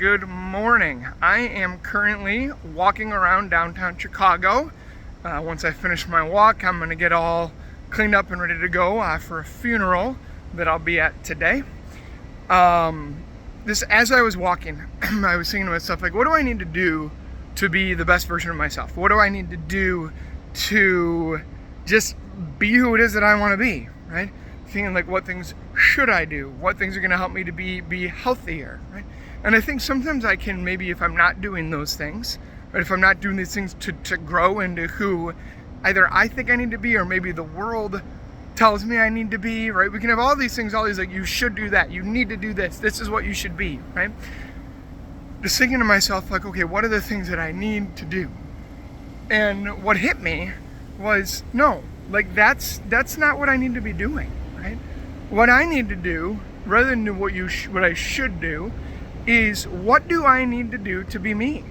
Good morning. I am currently walking around downtown Chicago. Once I finish my walk, I'm going to get all cleaned up and ready to go for a funeral that I'll be at today. As I was walking, I was thinking to myself, like, what do I need to do to be the best version of myself? What do I need to do to just be who it is that I want to be, right? Thinking like, what things should I do? What things are going to help me to be healthier, right? And I think sometimes I can, maybe if I'm not doing those things, right, if I'm not doing these things to grow into who either I think I need to be or maybe the world tells me I need to be, right? We can have all these things, all these like, you should do that, you need to do this is what you should be, right? Just thinking to myself like, okay, what are the things that I need to do? And what hit me was, no, like that's not what I need to be doing, right? What I need to do, rather than do what I should do, is what do I need to do to be me?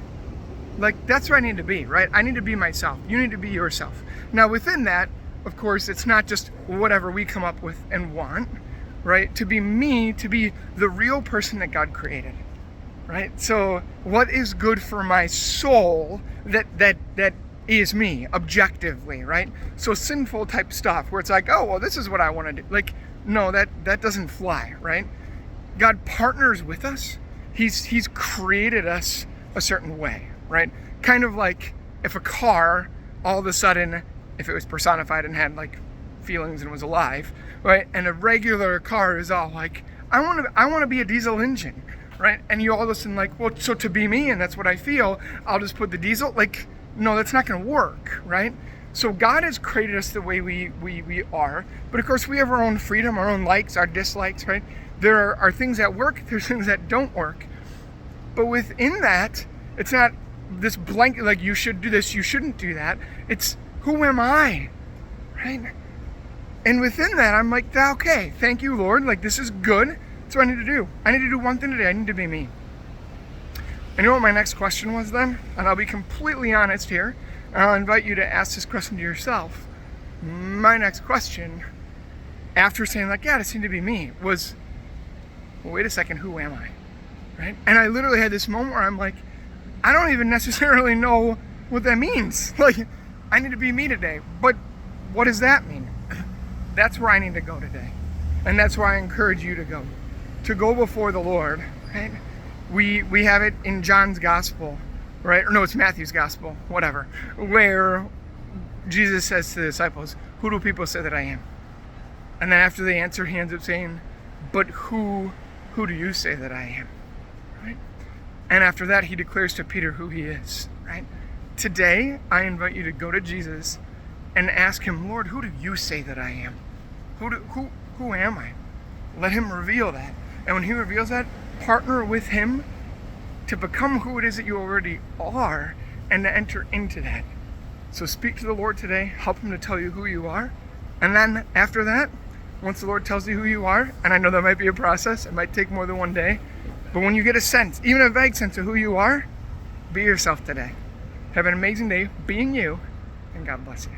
Like, that's where I need to be, right? I need to be myself. You need to be yourself. Now, within that, of course, it's not just whatever we come up with and want, right? To be me, to be the real person that God created, right? So what is good for my soul that is me, objectively, right? So sinful type stuff where it's like, oh, well, this is what I want to do. Like, no, that doesn't fly, right? God partners with us. He's created us a certain way, right? Kind of like if a car, all of a sudden, if it was personified and had like feelings and was alive, right? And a regular car is all like, I want to be a diesel engine, right? And you all of a sudden like, well, so to be me, and that's what I feel, I'll just put the diesel. Like, no, that's not going to work, right? So God has created us the way we are, but of course we have our own freedom, our own likes, our dislikes, right? There are things that work, there's things that don't work. But within that, it's not this blanket, like you should do this, you shouldn't do that. It's, who am I, right? And within that, I'm like, okay, thank you, Lord. Like, this is good. That's what I need to do. I need to do one thing today. I need to be me. And you know what my next question was then? And I'll be completely honest here. I'll invite you to ask this question to yourself. My next question, after saying like, yeah, this needs to be me, was, well, wait a second, who am I? Right? And I literally had this moment where I'm like, I don't even necessarily know what that means. Like, I need to be me today. But what does that mean? That's where I need to go today. And that's where I encourage you to go. To go before the Lord, right? We have it in John's gospel, right? Or no, it's Matthew's gospel, whatever. Where Jesus says to the disciples, who do people say that I am? And then after they answer, he ends up saying, but who do you say that I am? Right? And after that, he declares to Peter who he is, right? Today, I invite you to go to Jesus and ask him, Lord, who do you say that I am? Who am I? Let him reveal that. And when he reveals that, partner with him to become who it is that you already are and to enter into that. So speak to the Lord today, help him to tell you who you are. And then after that, once the Lord tells you who you are, and I know that might be a process, it might take more than one day, but when you get a sense, even a vague sense of who you are, be yourself today. Have an amazing day being you, and God bless you.